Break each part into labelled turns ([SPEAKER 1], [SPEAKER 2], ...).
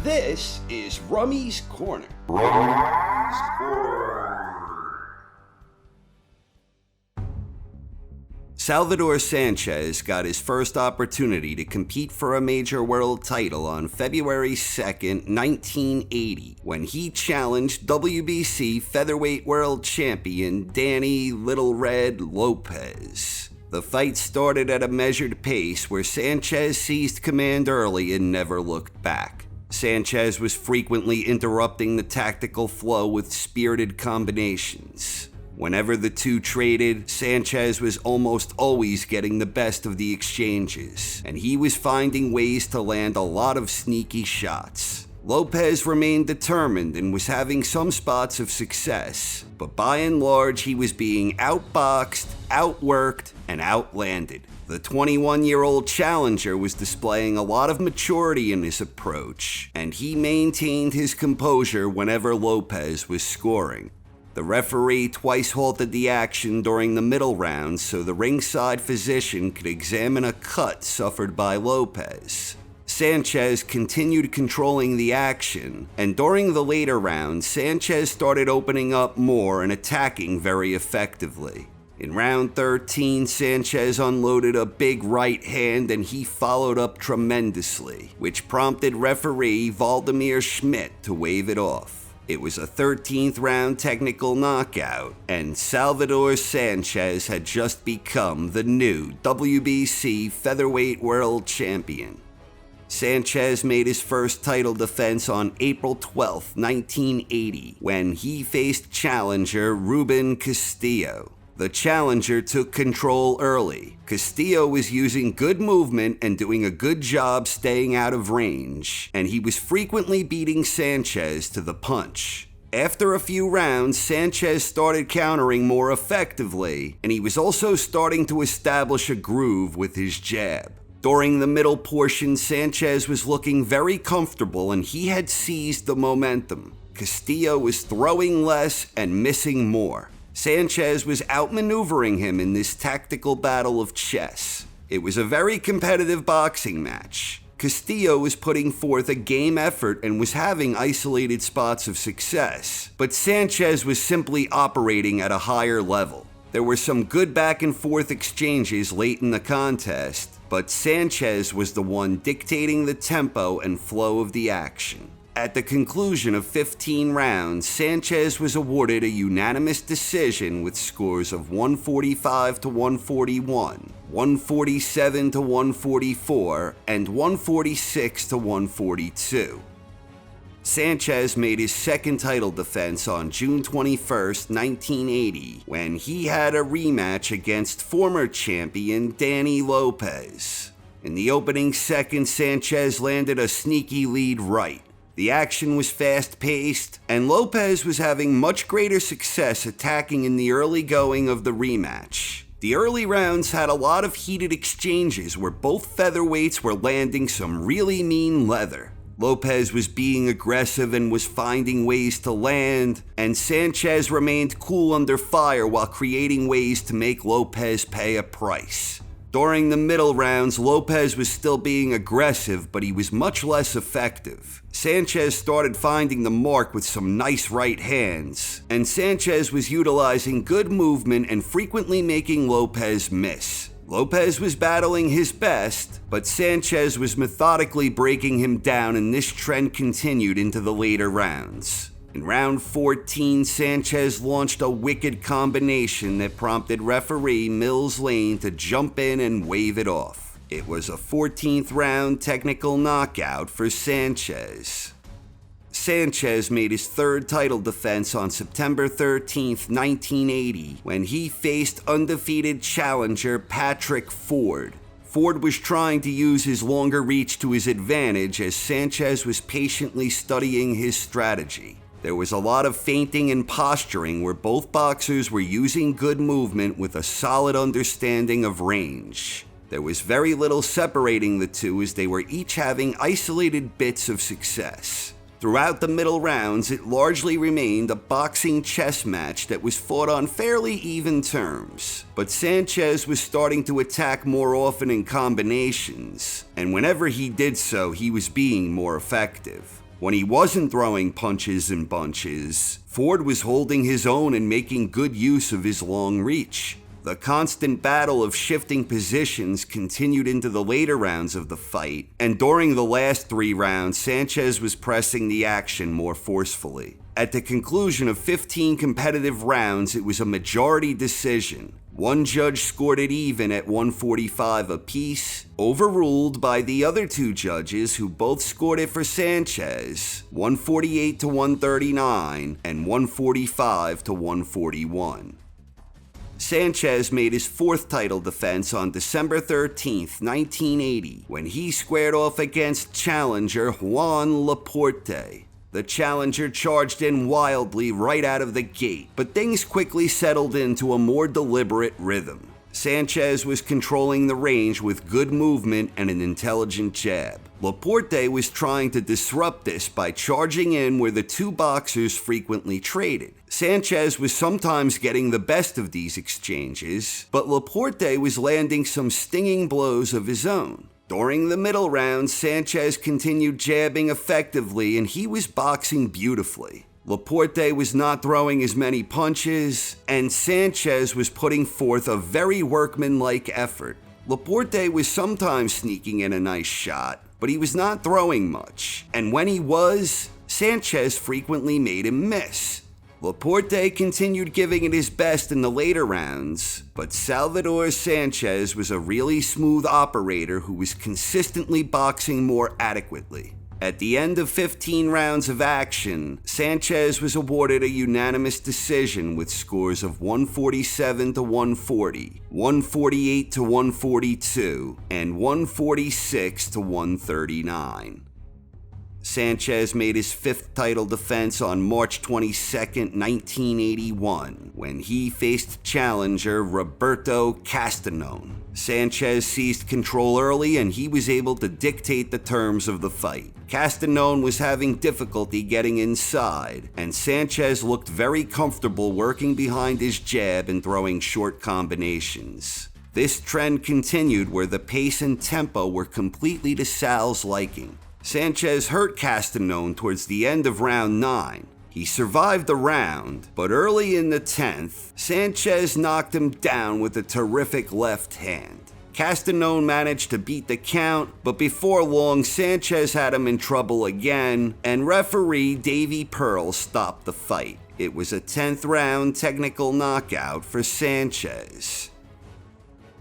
[SPEAKER 1] This is Rummy's Corner. Salvador Sanchez got his first opportunity to compete for a major world title on February 2nd, 1980, when he challenged WBC featherweight world champion Danny Little Red Lopez. The fight started at a measured pace where Sanchez seized command early and never looked back. Sanchez was frequently interrupting the tactical flow with spirited combinations. Whenever the two traded, Sanchez was almost always getting the best of the exchanges, and he was finding ways to land a lot of sneaky shots. Lopez remained determined and was having some spots of success, but by and large he was being outboxed, outworked, and outlanded. The 21-year-old challenger was displaying a lot of maturity in his approach, and he maintained his composure whenever Lopez was scoring. The referee twice halted the action during the middle rounds so the ringside physician could examine a cut suffered by Lopez. Sanchez continued controlling the action, and during the later rounds, Sanchez started opening up more and attacking very effectively. In round 13, Sanchez unloaded a big right hand and he followed up tremendously, which prompted referee Valdemir Schmidt to wave it off. It was a 13th round technical knockout, and Salvador Sanchez had just become the new WBC featherweight world champion. Sanchez made his first title defense on April 12, 1980, when he faced challenger Ruben Castillo. The challenger took control early. Castillo was using good movement and doing a good job staying out of range, and he was frequently beating Sanchez to the punch. After a few rounds, Sanchez started countering more effectively, and he was also starting to establish a groove with his jab. During the middle portion, Sanchez was looking very comfortable and he had seized the momentum. Castillo was throwing less and missing more. Sanchez was outmaneuvering him in this tactical battle of chess. It was a very competitive boxing match. Castillo was putting forth a game effort and was having isolated spots of success, but Sanchez was simply operating at a higher level. There were some good back and forth exchanges late in the contest, but Sanchez was the one dictating the tempo and flow of the action. At the conclusion of 15 rounds, Sanchez was awarded a unanimous decision with scores of 145 to 141, 147 to 144, and 146 to 142. Sanchez made his second title defense on June 21, 1980, when he had a rematch against former champion Danny Lopez. In the opening second, Sanchez landed a sneaky lead right. The action was fast-paced, and Lopez was having much greater success attacking in the early going of the rematch. The early rounds had a lot of heated exchanges where both featherweights were landing some really mean leather. Lopez was being aggressive and was finding ways to land, and Sanchez remained cool under fire while creating ways to make Lopez pay a price. During the middle rounds, Lopez was still being aggressive, but he was much less effective. Sanchez started finding the mark with some nice right hands, and Sanchez was utilizing good movement and frequently making Lopez miss. Lopez was battling his best, but Sanchez was methodically breaking him down, and this trend continued into the later rounds. In round 14, Sanchez launched a wicked combination that prompted referee Mills Lane to jump in and wave it off. It was a 14th round technical knockout for Sanchez. Sanchez made his third title defense on September 13, 1980, when he faced undefeated challenger Patrick Ford. Ford was trying to use his longer reach to his advantage as Sanchez was patiently studying his strategy. There was a lot of feinting and posturing where both boxers were using good movement with a solid understanding of range. There was very little separating the two as they were each having isolated bits of success. Throughout the middle rounds, it largely remained a boxing chess match that was fought on fairly even terms. But Sanchez was starting to attack more often in combinations, and whenever he did so, he was being more effective. When he wasn't throwing punches and bunches, Ford was holding his own and making good use of his long reach. The constant battle of shifting positions continued into the later rounds of the fight, and during the last 3 rounds, Sanchez was pressing the action more forcefully. At the conclusion of 15 competitive rounds, it was a majority decision. One judge scored it even at 145 apiece, overruled by the other 2 judges who both scored it for Sanchez, 148 to 139 and 145 to 141. Sanchez made his 4th title defense on December 13, 1980, when he squared off against challenger Juan Laporte. The challenger charged in wildly right out of the gate, but things quickly settled into a more deliberate rhythm. Sanchez was controlling the range with good movement and an intelligent jab. Laporte was trying to disrupt this by charging in where the 2 boxers frequently traded. Sanchez was sometimes getting the best of these exchanges, but Laporte was landing some stinging blows of his own. During the middle rounds, Sanchez continued jabbing effectively and he was boxing beautifully. Laporte was not throwing as many punches, and Sanchez was putting forth a very workmanlike effort. Laporte was sometimes sneaking in a nice shot, but he was not throwing much, and when he was, Sanchez frequently made him miss. Laporte continued giving it his best in the later rounds, but Salvador Sanchez was a really smooth operator who was consistently boxing more adequately. At the end of 15 rounds of action, Sanchez was awarded a unanimous decision with scores of 147 to 140, 148 to 142, and 146 to 139. Sanchez made his 5th title defense on March 22, 1981, when he faced challenger Roberto Castanone. Sanchez seized control early and he was able to dictate the terms of the fight. Castanone was having difficulty getting inside, and Sanchez looked very comfortable working behind his jab and throwing short combinations. This trend continued where the pace and tempo were completely to Sal's liking. Sanchez hurt Castanone towards the end of round 9. He survived the round, but early in the 10th, Sanchez knocked him down with a terrific left hand. Castanone managed to beat the count, but before long, Sanchez had him in trouble again, and referee Davey Pearl stopped the fight. It was a 10th round technical knockout for Sanchez.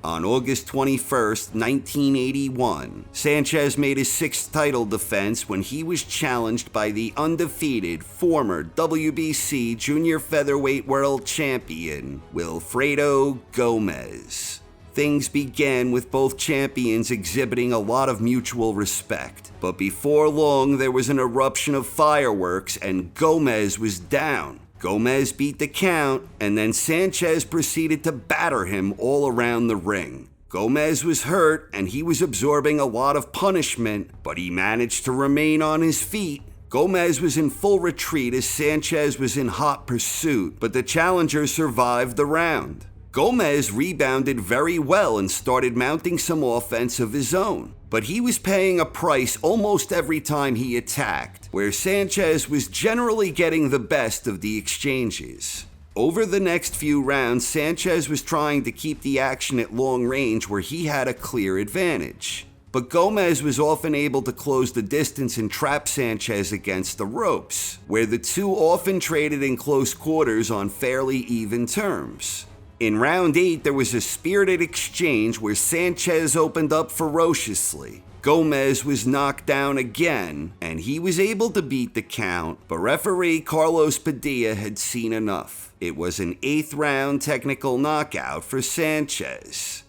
[SPEAKER 1] On August 21, 1981, Sanchez made his 6th title defense when he was challenged by the undefeated former WBC junior featherweight world champion, Wilfredo Gomez. Things began with both champions exhibiting a lot of mutual respect, but before long there was an eruption of fireworks and Gomez was down. Gomez beat the count, and then Sanchez proceeded to batter him all around the ring. Gomez was hurt, and he was absorbing a lot of punishment, but he managed to remain on his feet. Gomez was in full retreat as Sanchez was in hot pursuit, but the challenger survived the round. Gomez rebounded very well and started mounting some offense of his own, but he was paying a price almost every time he attacked, where Sanchez was generally getting the best of the exchanges. Over the next few rounds, Sanchez was trying to keep the action at long range where he had a clear advantage. But Gomez was often able to close the distance and trap Sanchez against the ropes, where the two often traded in close quarters on fairly even terms. In round 8, there was a spirited exchange where Sanchez opened up ferociously. Gomez was knocked down again, and he was able to beat the count, but referee Carlos Padilla had seen enough. It was an 8th round technical knockout for Sanchez.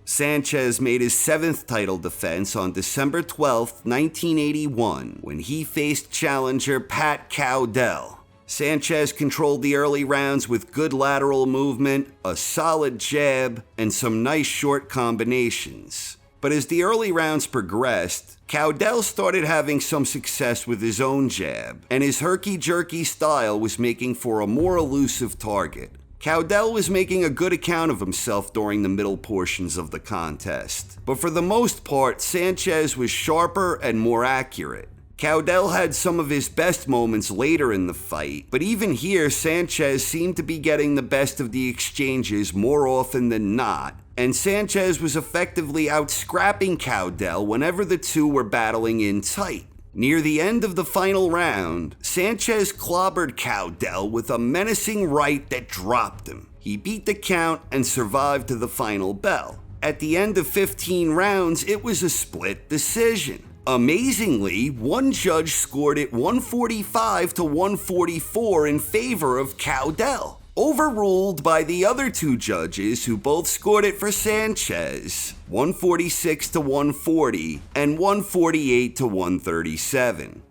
[SPEAKER 1] Sanchez made his 7th title defense on December 12, 1981, when he faced challenger Pat Cowdell. Sanchez controlled the early rounds with good lateral movement, a solid jab, and some nice short combinations. But as the early rounds progressed, Cowdell started having some success with his own jab, and his herky-jerky style was making for a more elusive target. Cowdell was making a good account of himself during the middle portions of the contest, but for the most part, Sanchez was sharper and more accurate. Cowdell had some of his best moments later in the fight, but even here Sanchez seemed to be getting the best of the exchanges more often than not, and Sanchez was effectively out-scrapping Cowdell whenever the two were battling in tight. Near the end of the final round, Sanchez clobbered Cowdell with a menacing right that dropped him. He beat the count and survived to the final bell. At the end of 15 rounds, it was a split decision. Amazingly, one judge scored it 145 to 144 in favor of Cowdell, overruled by the other two judges who both scored it for Sanchez, 146 to 140 and 148 to 137.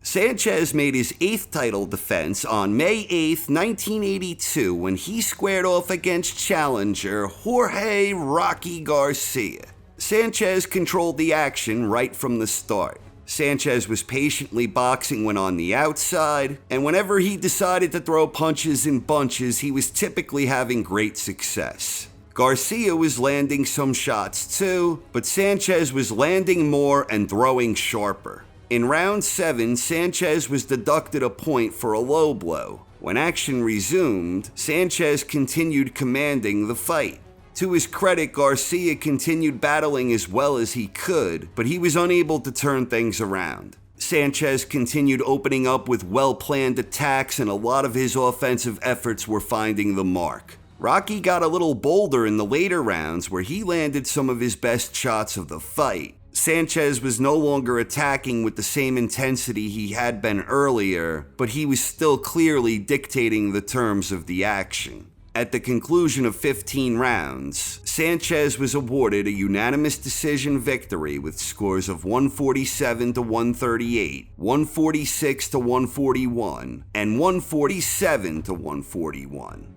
[SPEAKER 1] Sanchez made his 8th title defense on May 8, 1982, when he squared off against challenger Jorge "Rocky" Garcia. Sanchez controlled the action right from the start. Sanchez was patiently boxing when on the outside, and whenever he decided to throw punches in bunches, he was typically having great success. Garcia was landing some shots too, but Sanchez was landing more and throwing sharper. In round 7, Sanchez was deducted a point for a low blow. When action resumed, Sanchez continued commanding the fight. To his credit, Garcia continued battling as well as he could, but he was unable to turn things around. Sanchez continued opening up with well-planned attacks, and a lot of his offensive efforts were finding the mark. Rocky got a little bolder in the later rounds, where he landed some of his best shots of the fight. Sanchez was no longer attacking with the same intensity he had been earlier, but he was still clearly dictating the terms of the action. At the conclusion of 15 rounds, Sanchez was awarded a unanimous decision victory with scores of 147 to 138, 146 to 141, and 147 to 141.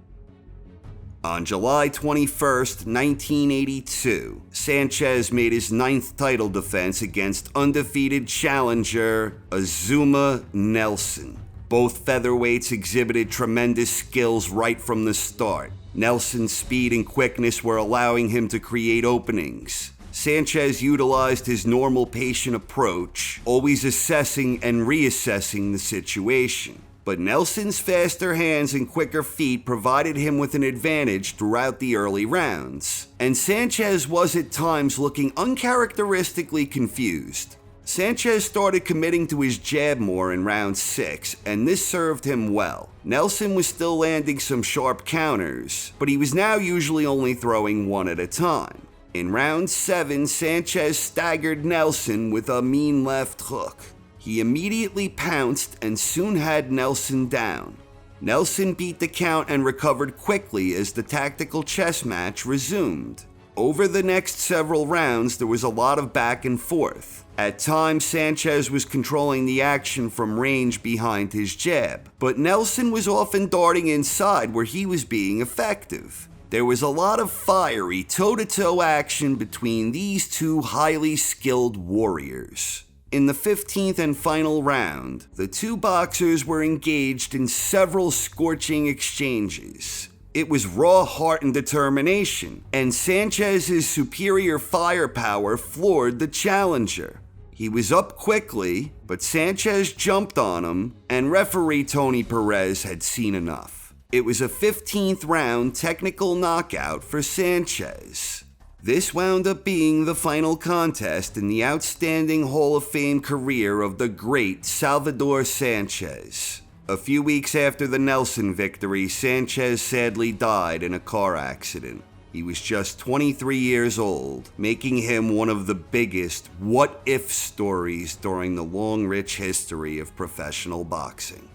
[SPEAKER 1] On July 21, 1982, Sanchez made his 9th title defense against undefeated challenger Azuma Nelson. Both featherweights exhibited tremendous skills right from the start. Nelson's speed and quickness were allowing him to create openings. Sanchez utilized his normal patient approach, always assessing and reassessing the situation. But Nelson's faster hands and quicker feet provided him with an advantage throughout the early rounds, and Sanchez was at times looking uncharacteristically confused. Sanchez started committing to his jab more in round 6, and this served him well. Nelson was still landing some sharp counters, but he was now usually only throwing one at a time. In round 7, Sanchez staggered Nelson with a mean left hook. He immediately pounced and soon had Nelson down. Nelson beat the count and recovered quickly as the tactical chess match resumed. Over the next several rounds, there was a lot of back and forth. At times, Sanchez was controlling the action from range behind his jab, but Nelson was often darting inside where he was being effective. There was a lot of fiery toe-to-toe action between these two highly skilled warriors. In the 15th and final round, the two boxers were engaged in several scorching exchanges. It was raw heart and determination, and Sanchez's superior firepower floored the challenger. He was up quickly, but Sanchez jumped on him, and referee Tony Perez had seen enough. It was a 15th round technical knockout for Sanchez. This wound up being the final contest in the outstanding Hall of Fame career of the great Salvador Sanchez. A few weeks after the Nelson victory, Sanchez sadly died in a car accident. He was just 23 years old, making him one of the biggest what-if stories during the long, rich history of professional boxing.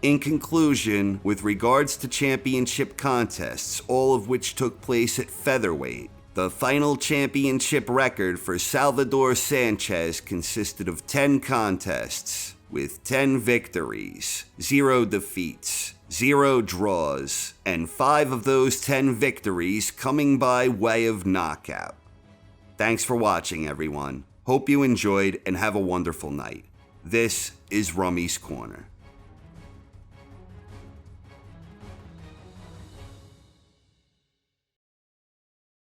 [SPEAKER 1] In conclusion, with regards to championship contests, all of which took place at featherweight, the final championship record for Salvador Sanchez consisted of 10 contests, with 10 victories, 0 defeats, 0 draws, and 5 of those 10 victories coming by way of knockout. Thanks for watching, everyone. Hope you enjoyed and have a wonderful night. This is Rummy's Corner.